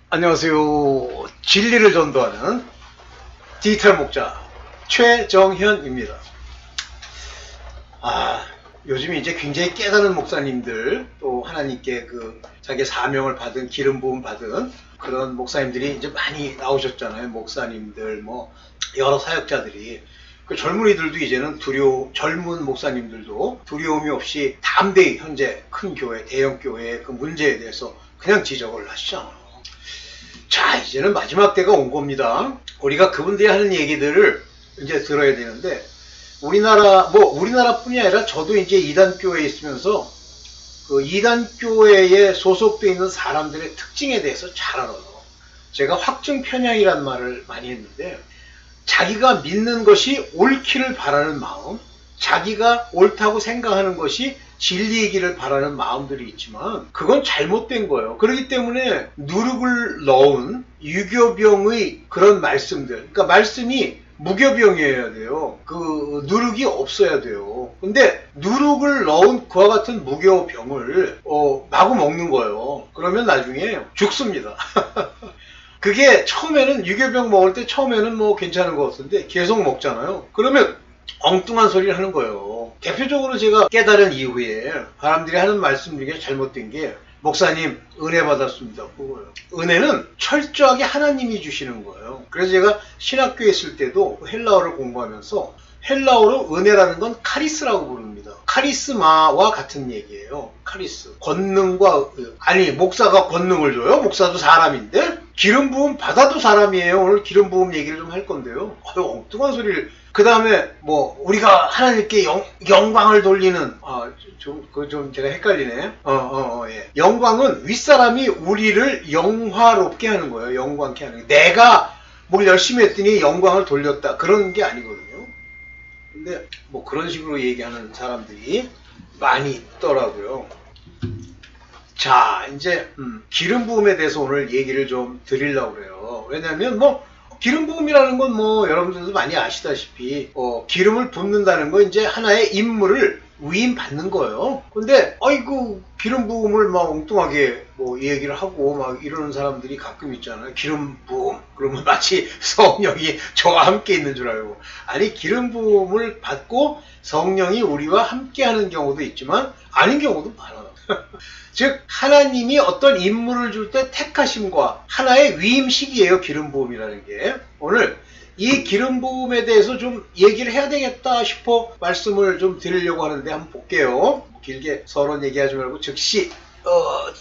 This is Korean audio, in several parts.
안녕하세요. 진리를 전도하는 디지털 목자 최정현입니다. 요즘 이제 굉장히 깨달은 목사님들, 또 하나님께 자기 사명을 받은, 기름 부음 받은 그런 목사님들이 이제 많이 나오셨잖아요. 목사님들, 여러 사역자들이. 그 젊은이들도 이제는 젊은 목사님들도 두려움이 없이 담대히 현재 큰 교회, 대형 교회의 그 문제에 대해서 그냥 지적을 하시잖아요. 자, 이제는 마지막 때가 온 겁니다. 우리가 그분들이 하는 얘기들을 이제 들어야 되는데, 우리나라뿐이 아니라 저도 이제 이단교회에 있으면서 그 이단교회에 소속되어 있는 사람들의 특징에 대해서 잘 알아요. 제가 확증 편향이란 말을 많이 했는데, 자기가 믿는 것이 옳기를 바라는 마음, 자기가 옳다고 생각하는 것이 진리이기를 바라는 마음들이 있지만 그건 잘못된 거예요. 그렇기 때문에 누룩을 넣은 유교병의 그런 말씀들, 그러니까 말씀이 무교병이어야 돼요. 그 누룩이 없어야 돼요. 근데 누룩을 넣은 그와 같은 무교병을 마구 먹는 거예요. 그러면 나중에 죽습니다. 그게 처음에는 유교병 먹을 때 처음에는 괜찮은 것 같은데 계속 먹잖아요. 그러면 엉뚱한 소리를 하는 거예요. 대표적으로 제가 깨달은 이후에 사람들이 하는 말씀 중에 잘못된 게, 목사님 은혜 받았습니다. 그거예요. 은혜는 철저하게 하나님이 주시는 거예요. 그래서 제가 신학교에 있을 때도 헬라어를 공부하면서 헬라어로 은혜라는 건 카리스라고 부릅니다. 카리스마와 같은 얘기예요. 카리스. 권능과, 목사가 권능을 줘요? 목사도 사람인데? 기름 부음 받아도 사람이에요. 오늘 기름 부음 얘기를 좀 할 건데요. 엉뚱한 소리를. 그 다음에 우리가 하나님께 영광을 돌리는, 좀 제가 헷갈리네. 예. 영광은 윗사람이 우리를 영화롭게 하는 거예요. 영광케 하는 거예요. 내가 뭘 열심히 했더니 영광을 돌렸다, 그런 게 아니거든요. 근데 그런 식으로 얘기하는 사람들이 많이 있더라고요. 자, 이제 기름 부음에 대해서 오늘 얘기를 좀 드리려고 그래요. 왜냐면 기름 부음이라는 건 여러분들도 많이 아시다시피 기름을 붓는다는 건 이제 하나의 임무를 위임받는 거예요. 근데 기름 부음을 엉뚱하게 얘기를 하고 이러는 사람들이 가끔 있잖아요. 기름 부음 그러면 마치 성령이 저와 함께 있는 줄 알고. 아니, 기름 부음을 받고 성령이 우리와 함께 하는 경우도 있지만 아닌 경우도 많아요. 즉 하나님이 어떤 임무를 줄 때 택하심과 하나의 위임식이에요. 기름 부음이라는 게. 오늘 이 기름 부음에 대해서 좀 얘기를 해야 되겠다 싶어 말씀을 좀 드리려고 하는데, 한번 볼게요. 길게 서론 얘기하지 말고 즉시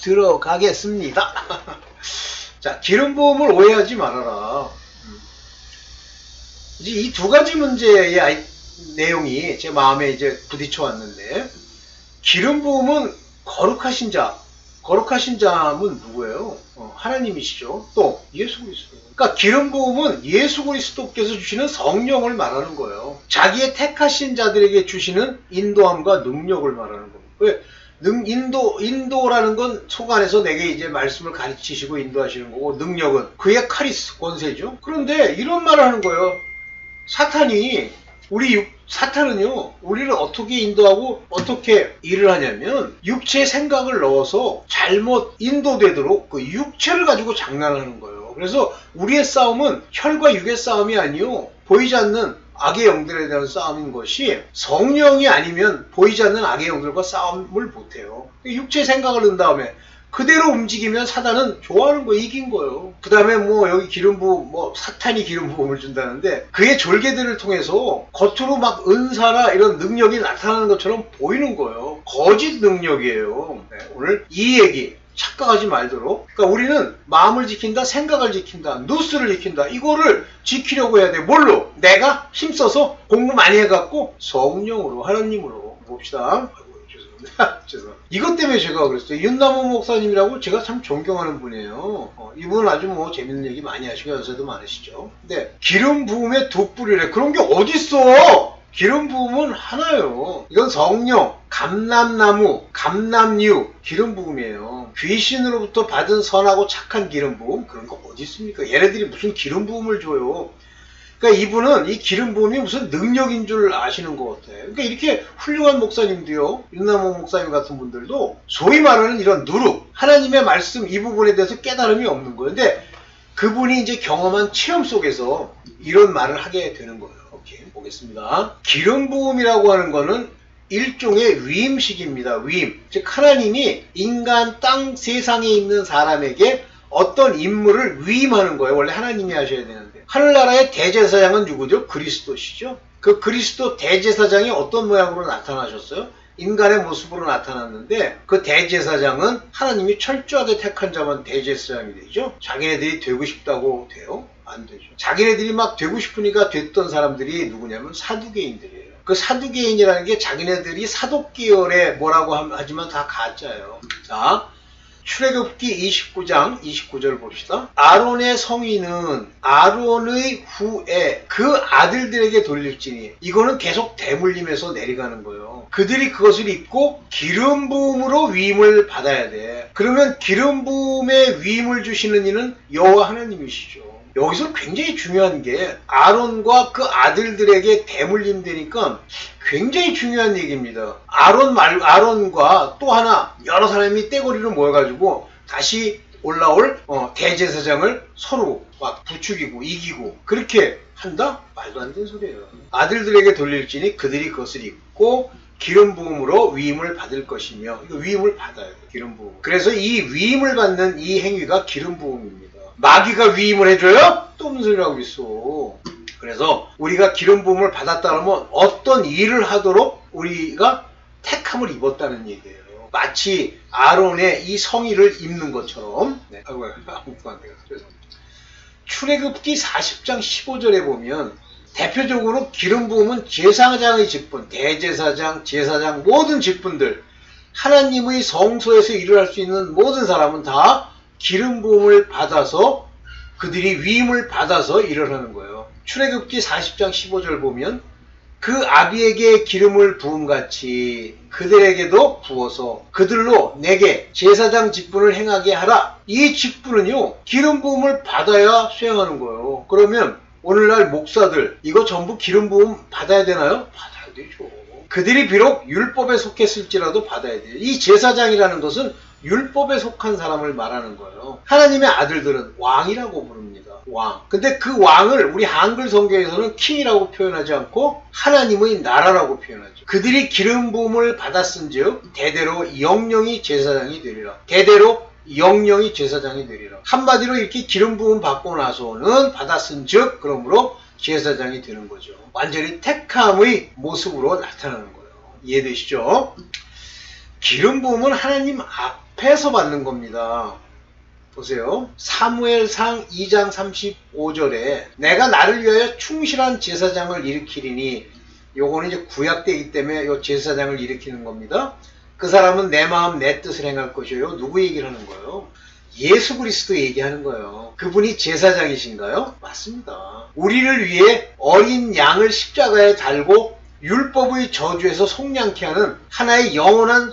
들어가겠습니다. 자, 기름 부음을 오해하지 말아라. 이제 이 두 가지 문제의 내용이 제 마음에 이제 부딪혀 왔는데, 기름 부음은 거룩하신 자는 누구예요? 하나님이시죠. 또 예수 그리스도. 그러니까 기름 부음은 예수 그리스도께서 주시는 성령을 말하는 거예요. 자기의 택하신 자들에게 주시는 인도함과 능력을 말하는 겁니다. 왜? 인도라는 건 속 안에서 내게 이제 말씀을 가르치시고 인도하시는 거고, 능력은 그의 카리스, 권세죠. 그런데 이런 말을 하는 거예요. 사탄은요, 우리를 어떻게 인도하고 어떻게 일을 하냐면, 육체의 생각을 넣어서 잘못 인도되도록 그 육체를 가지고 장난을 하는 거예요. 그래서 우리의 싸움은 혈과 육의 싸움이 아니요, 보이지 않는 악의 영들에 대한 싸움인 것이, 성령이 아니면 보이지 않는 악의 영들과 싸움을 못해요. 육체의 생각을 넣은 다음에 그대로 움직이면 사단은 좋아하는 거, 이긴 거예요. 그 다음에 여기 기름 부음, 사탄이 기름 부음을 준다는데, 그의 졸개들을 통해서 겉으로 은사나 이런 능력이 나타나는 것처럼 보이는 거예요. 거짓 능력이에요. 네, 오늘 이 얘기 착각하지 말도록. 그러니까 우리는 마음을 지킨다, 생각을 지킨다, 누스를 지킨다, 이거를 지키려고 해야 돼. 뭘로? 내가 힘써서 공부 많이 해갖고 성령으로, 하나님으로 봅시다. 죄송합니다. 이것 때문에 제가 그랬어요. 윤나무 목사님이라고 제가 참 존경하는 분이에요. 이분은 아주 재밌는 얘기 많이 하시고 연세도 많으시죠. 근데 기름 부음에 두 뿌리래. 그런 게 어딨어? 기름 부음은 하나예요. 이건 성령, 감람나무, 감람류, 기름 부음이에요. 귀신으로부터 받은 선하고 착한 기름 부음, 그런 거 어디 있습니까? 얘네들이 무슨 기름 부음을 줘요? 그러니까 이분은 이 기름 부음이 무슨 능력인 줄 아시는 것 같아요. 그러니까 이렇게 훌륭한 목사님도요, 윤남홍 목사님 같은 분들도 소위 말하는 이런 누룩, 하나님의 말씀 이 부분에 대해서 깨달음이 없는 거예요. 근데 그분이 이제 경험한 체험 속에서 이런 말을 하게 되는 거예요. 오케이, 보겠습니다. 기름 부음이라고 하는 거는 일종의 위임식입니다. 위임. 즉 하나님이 인간 땅 세상에 있는 사람에게 어떤 임무를 위임하는 거예요. 원래 하나님이 하셔야 되는데. 하늘나라의 대제사장은 누구죠? 그리스도시죠. 그 그리스도 대제사장이 어떤 모양으로 나타나셨어요? 인간의 모습으로 나타났는데 그 대제사장은 하나님이 철저하게 택한 자만 대제사장이 되죠. 자기네들이 되고 싶다고 돼요? 안 되죠. 자기네들이 막 되고 싶으니까 됐던 사람들이 누구냐면 사두개인들이에요. 그 사두개인이라는 게 자기네들이 사독계열에 뭐라고 하지만 다 가짜예요. 자, 출애굽기 29장 29절 봅시다. 아론의 성위는 아론의 후에 그 아들들에게 돌릴지니, 이거는 계속 대물림에서 내려가는 거예요. 그들이 그것을 입고 기름 부음으로 위임을 받아야 돼. 그러면 기름 부음에 위임을 주시는 이는 여호와 하나님이시죠. 여기서 굉장히 중요한 게 아론과 그 아들들에게 대물림 되니까 굉장히 중요한 얘기입니다. 아론과 또 하나 여러 사람이 떼거리로 모여가지고 다시 올라올 대제사장을 서로 막 부추기고 이기고 그렇게 한다? 말도 안 되는 소리예요. 아들들에게 돌릴지니 그들이 그것을 입고 기름 부음으로 위임을 받을 것이며, 이거 위임을 받아요. 기름 부음. 그래서 이 위임을 받는 이 행위가 기름 부음입니다. 마귀가 위임을 해줘요? 또 무슨 소리를 하고 있어. 그래서 우리가 기름 부음을 받았다 그러면 어떤 일을 하도록 우리가 택함을 입었다는 얘기예요. 마치 아론의 이 성의를 입는 것처럼. 네. 출애굽기 40장 15절에 보면 대표적으로 기름 부음은 제사장의 직분, 대제사장, 제사장 모든 직분들, 하나님의 성소에서 일을 할 수 있는 모든 사람은 다 기름 부음을 받아서 그들이 위임을 받아서 일을 하는 거예요. 출애굽기 40장 15절 보면 그 아비에게 기름을 부음같이 그들에게도 부어서 그들로 내게 제사장 직분을 행하게 하라. 이 직분은요, 기름 부음을 받아야 수행하는 거예요. 그러면 오늘날 목사들 이거 전부 기름 부음 받아야 되나요? 받아야 되죠. 그들이 비록 율법에 속했을지라도 받아야 돼요. 이 제사장이라는 것은 율법에 속한 사람을 말하는 거예요. 하나님의 아들들은 왕이라고 부릅니다. 왕. 근데 그 왕을 우리 한글 성경에서는 킹이라고 표현하지 않고 하나님의 나라라고 표현하죠. 그들이 기름 부음을 받았은즉 대대로 영영이 제사장이 되리라. 대대로 영영이 제사장이 되리라. 한마디로 이렇게 기름 부음 받고 나서는 받았은즉 그러므로 제사장이 되는 거죠. 완전히 택함의 모습으로 나타나는 거예요. 이해되시죠? 기름 부음은 하나님 앞에서 받는 겁니다. 보세요. 사무엘상 2장 35절에 내가 나를 위하여 충실한 제사장을 일으키리니, 요거는 이제 구약되기 때문에 요 제사장을 일으키는 겁니다. 그 사람은 내 마음 내 뜻을 행할 것이에요. 누구 얘기를 하는 거예요? 예수 그리스도 얘기하는 거예요. 그분이 제사장이신가요? 맞습니다. 우리를 위해 어린 양을 십자가에 달고 율법의 저주에서 속량케 하는 하나의 영원한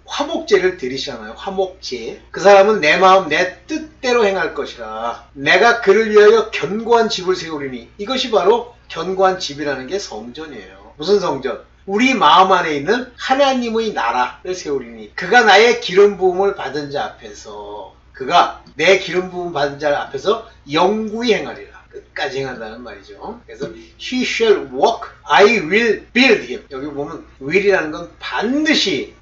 화목제를 드리시잖아요. 화목제. 그 사람은 내 마음 내 뜻대로 행할 것이라. 내가 그를 위하여 견고한 집을 세우리니. 이것이 바로 견고한 집이라는 게 성전이에요. 무슨 성전? 우리 마음 안에 있는 하나님의 나라를 세우리니. 그가 나의 기름 부음을 받은 자 앞에서, 그가 내 기름 부음 받은 자 앞에서 영구히 행하리라. 끝까지 행한다는 말이죠. 그래서 he shall walk, I will build him. 여기 보면 will이라는 건 반드시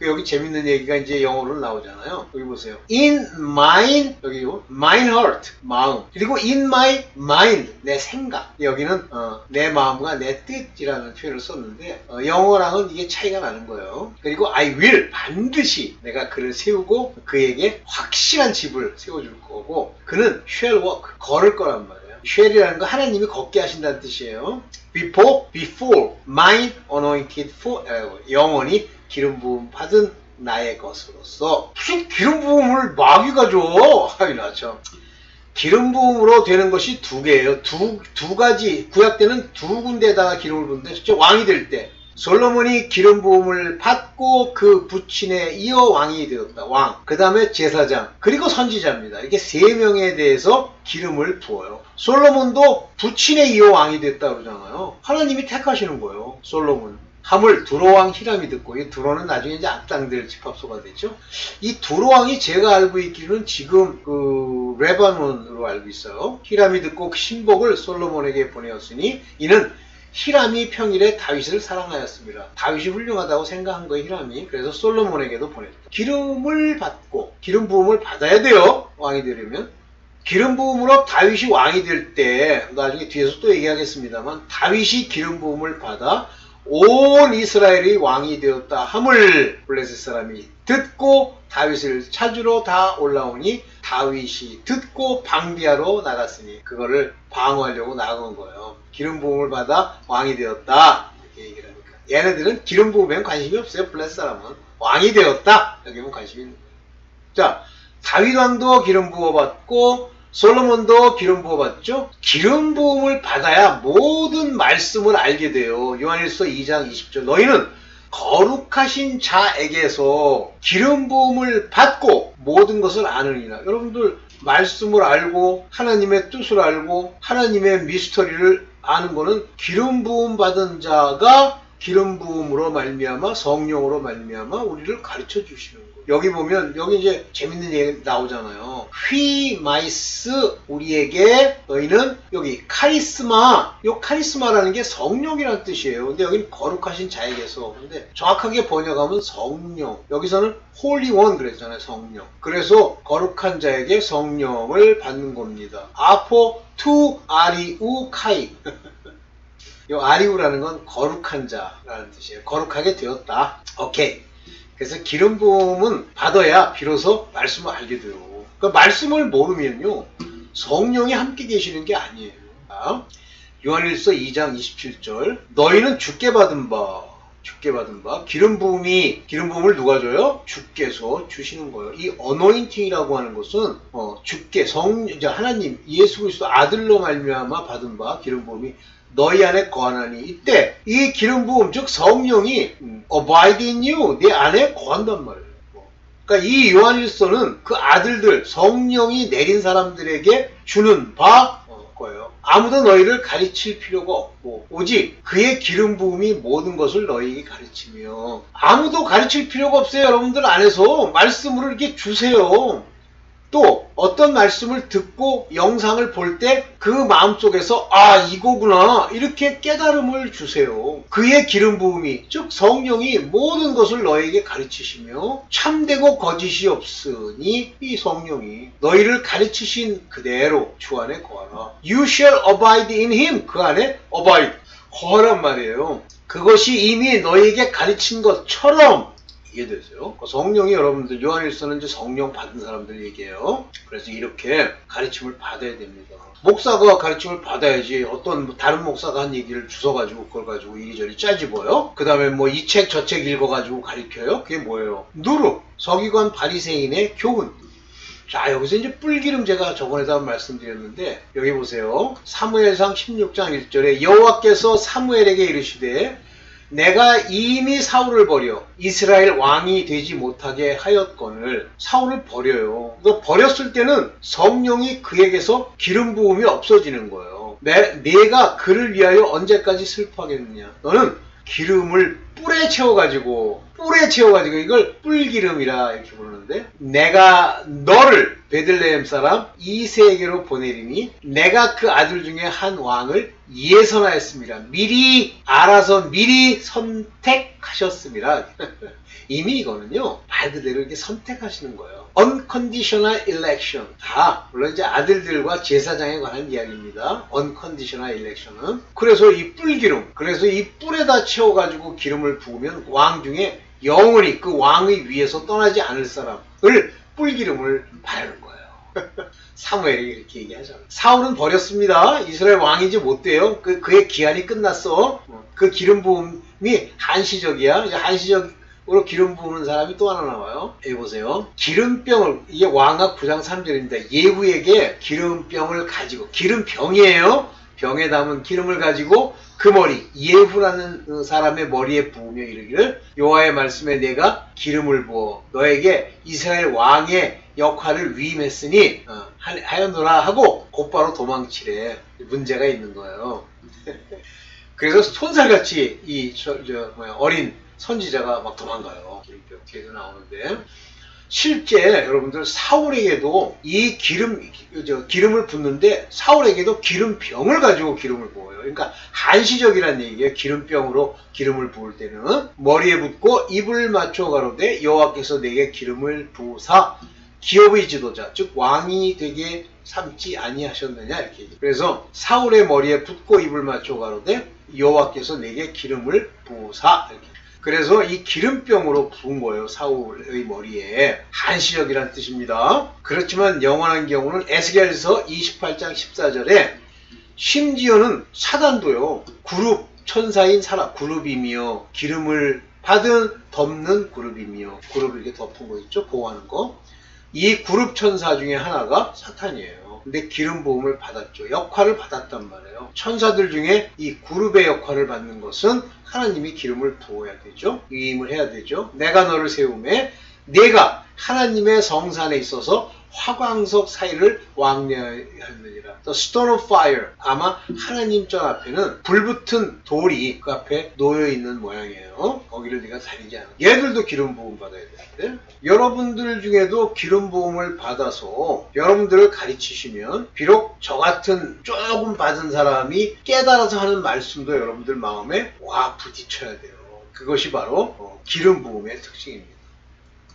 여기 재밌는 얘기가 이제 영어로 나오잖아요. 여기 보세요. in mine, 여기 mine heart, 마음. 그리고 in my mind, 내 생각. 여기는 내 마음과 내 뜻이라는 표현을 썼는데 영어랑은 이게 차이가 나는 거예요. 그리고 I will, 반드시 내가 그를 세우고 그에게 확실한 집을 세워줄 거고, 그는 shall walk, 걸을 거란 말이에요. shall이라는 거 하나님이 걷게 하신다는 뜻이에요. before mine anointed forever. 영원히 기름 부음 받은 나의 것으로서. 무슨 기름 부음을 마귀가 줘? 하이나 참. 기름 부음으로 되는 것이 두 개예요. 두 가지. 구약 때는 두 군데에다가 기름을 부는데, 실제 왕이 될 때 솔로몬이 기름 부음을 받고 그 부친에 이어 왕이 되었다. 왕. 그 다음에 제사장. 그리고 선지자입니다. 이렇게 세 명에 대해서 기름을 부어요. 솔로몬도 부친에 이어 왕이 됐다 그러잖아요. 하나님이 택하시는 거예요. 솔로몬. 하물 두로왕 히람이 듣고, 이 두로는 나중에 이제 악당들 집합소가 되죠. 이 두로왕이 제가 알고 있기로는 지금 그 레바논으로 알고 있어요. 히람이 듣고 그 신복을 솔로몬에게 보내었으니 이는 히람이 평일에 다윗을 사랑하였습니다. 다윗이 훌륭하다고 생각한 거예요, 히람이. 그래서 솔로몬에게도 보냈다. 기름을 받고, 기름 부음을 받아야 돼요. 왕이 되려면. 기름 부음으로 다윗이 왕이 될 때, 나중에 뒤에서 또 얘기하겠습니다만, 다윗이 기름 부음을 받아 온 이스라엘이 왕이 되었다 함을 블레셋 사람이 듣고 다윗을 찾으러 다 올라오니 다윗이 듣고 방비하러 나갔으니 그거를 방어하려고 나간 거예요. 기름 부음을 받아 왕이 되었다 이렇게 얘기를 하니까 얘네들은 기름 부음에는 관심이 없어요. 블레셋 사람은 왕이 되었다 여기면 관심이 있는 거예요. 자, 다윗 왕도 기름 부어 받고 솔로몬도 기름 부어받죠? 기름 부음을 받아야 모든 말씀을 알게 돼요. 요한일서 2장 20절 너희는 거룩하신 자에게서 기름 부음을 받고 모든 것을 아느니라. 여러분들 말씀을 알고 하나님의 뜻을 알고 하나님의 미스터리를 아는 거는 기름 부음 받은 자가 기름 부음으로 말미암아 성령으로 말미암아 우리를 가르쳐 주시는 거예요. 여기 보면 여기 이제 재밌는 얘기 나오잖아요. 휘마이스 우리에게 너희는 여기 카리스마 요 카리스마라는 게 성령이라는 뜻이에요. 근데 여기는 거룩하신 자에게서 근데 정확하게 번역하면 성령 여기서는 홀리 원 그랬잖아요. 성령 그래서 거룩한 자에게 성령을 받는 겁니다. 아포 투 아리우 카이 요 아리우라는 건 거룩한 자라는 뜻이에요. 거룩하게 되었다. 오케이. 그래서 기름 부음은 받아야 비로소 말씀을 알게 돼요. 그러니까 말씀을 모르면요 성령이 함께 계시는 게 아니에요. 요한일서 2장 27절 너희는 주께 받은 바 기름 부음을 누가 줘요? 주께서 주시는 거예요. 이 어노인팅이라고 하는 것은 주께 하나님 예수 그리스도 아들로 말미암아 받은 바 기름 부음이 너희 안에 거하나니 이때 이 기름 부음 즉 성령이 abide in you 내 안에 거한단 말이에요. 그러니까 이 요한일서는 그 아들들 성령이 내린 사람들에게 주는 바 거예요. 아무도 너희를 가르칠 필요가 없고 오직 그의 기름 부음이 모든 것을 너희에게 가르치며 아무도 가르칠 필요가 없어요. 여러분들 안에서 말씀으로 이렇게 주세요. 또 어떤 말씀을 듣고 영상을 볼 때 그 마음속에서 이거구나 이렇게 깨달음을 주세요. 그의 기름 부음이 즉 성령이 모든 것을 너에게 가르치시며 참되고 거짓이 없으니 이 성령이 너희를 가르치신 그대로 주 안에 거하라. You shall abide in him 그 안에 abide 거하란 말이에요. 그것이 이미 너희에게 가르친 것처럼 이해되세요? 성령이 여러분들 요한일서는 이제 성령 받은 사람들 얘기해요. 그래서 이렇게 가르침을 받아야 됩니다. 목사가 가르침을 받아야지 어떤 다른 목사가 한 얘기를 주워가지고 그걸 가지고 이리저리 짜집어요. 그 다음에 뭐 이 책 저 책 읽어가지고 가르쳐요. 그게 뭐예요? 누룩 서기관 바리새인의 교훈. 자 여기서 이제 뿔기름 제가 저번에도 한번 말씀드렸는데 여기 보세요. 사무엘상 16장 1절에 여호와께서 사무엘에게 이르시되 내가 이미 사울을 버려 이스라엘 왕이 되지 못하게 하였거늘 사울을 버려요. 너 버렸을 때는 성령이 그에게서 기름 부음이 없어지는 거예요. 내가 그를 위하여 언제까지 슬퍼하겠느냐. 너는 기름을 뿔에 채워가지고 이걸 뿔기름이라 이렇게 부르는데 내가 너를 베들레헴 사람 이새에게로 보내리니 내가 그 아들 중에 한 왕을 예선하였습니다. 미리 알아서 미리 선택하셨습니다. 이미 이거는요 말 그대로 이렇게 선택하시는 거예요. unconditional election 물론 이제 아들들과 제사장에 관한 이야기입니다. unconditional election은 그래서 이 뿔기름 그래서 이 뿔에다 채워가지고 기름을 부으면 왕 중에 영원히 그 왕의 위에서 떠나지 않을 사람을 뿔기름을 바르는 거예요. 사무엘이 이렇게 얘기하잖아요. 사울은 버렸습니다. 이스라엘 왕이지 못돼요. 그의 기한이 끝났어. 그 기름 부음이 한시적이야. 한시적으로 기름 부으는 사람이 또 하나 나와요. 여기 보세요. 기름병을 이게 왕학 9장 3절입니다. 예후에게 기름병을 가지고 기름병이에요. 병에 담은 기름을 가지고 그 머리 예후라는 그 사람의 머리에 부으며 이르기를 여호와의 말씀에 내가 기름을 부어 너에게 이스라엘 왕의 역할을 위임했으니 하였노라 하고 곧바로 도망치래. 문제가 있는 거예요. 그래서 손살같이 어린 선지자가 막 도망가요. 기름병 뒤에도 나오는데 실제 여러분들 사울에게도 이 기름을 붓는데 사울에게도 기름병을 가지고 기름을 부어요. 그러니까 한시적이라는 얘기예요. 기름병으로 기름을 부을 때는 머리에 붓고 입을 맞춰 가로되 여호와께서 내게 기름을 부으사 기업의 지도자 즉 왕이 되게 삼지 아니하셨느냐 이렇게 얘기해요. 그래서 사울의 머리에 붓고 입을 맞춰 가로되 여호와께서 내게 기름을 부으사 이렇게. 그래서 이 기름병으로 부은 거예요. 사울의 머리에. 한시적이란 뜻입니다. 그렇지만 영원한 경우는 에스겔서 28장 14절에 심지어는 사단도요. 그룹 천사인 사람 그룹이며 기름을 받은 덮는 그룹이며 그룹을 이렇게 덮은 거 있죠. 보호하는 거. 이 그룹 천사 중에 하나가 사탄이에요. 근데 기름 부음을 받았죠. 역할을 받았단 말이에요. 천사들 중에 이 그룹의 역할을 받는 것은 하나님이 기름을 부어야 되죠. 위임을 해야 되죠. 내가 너를 세우매 내가 하나님의 성산에 있어서 화광석 사이를 왕래하느니라. The stone of fire. 아마 하나님 전 앞에는 불붙은 돌이 그 앞에 놓여 있는 모양이에요. 거기를 네가 다니지 않아. 얘들도 기름 부음 받아야 되는데 여러분들 중에도 기름 부음을 받아서 여러분들을 가르치시면 비록 저 같은 조금 받은 사람이 깨달아서 하는 말씀도 여러분들 마음에 와 부딪혀야 돼요. 그것이 바로 기름 부음의 특징입니다.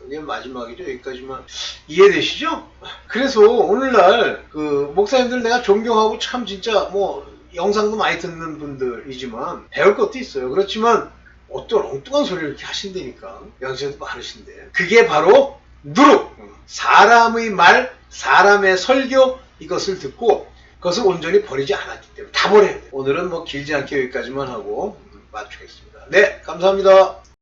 이게 마지막이죠. 여기까지만 이해되시죠? 그래서 오늘날 그 목사님들 내가 존경하고 참 진짜 뭐 영상도 많이 듣는 분들이지만 배울 것도 있어요. 그렇지만 어떤 엉뚱한 소리를 이렇게 하신다니까. 연세도 많으신데 그게 바로 누룩 사람의 말 사람의 설교 이것을 듣고 그것을 온전히 버리지 않았기 때문에 다 버려야 돼요. 오늘은 뭐 길지 않게 여기까지만 하고 마치겠습니다. 네, 감사합니다.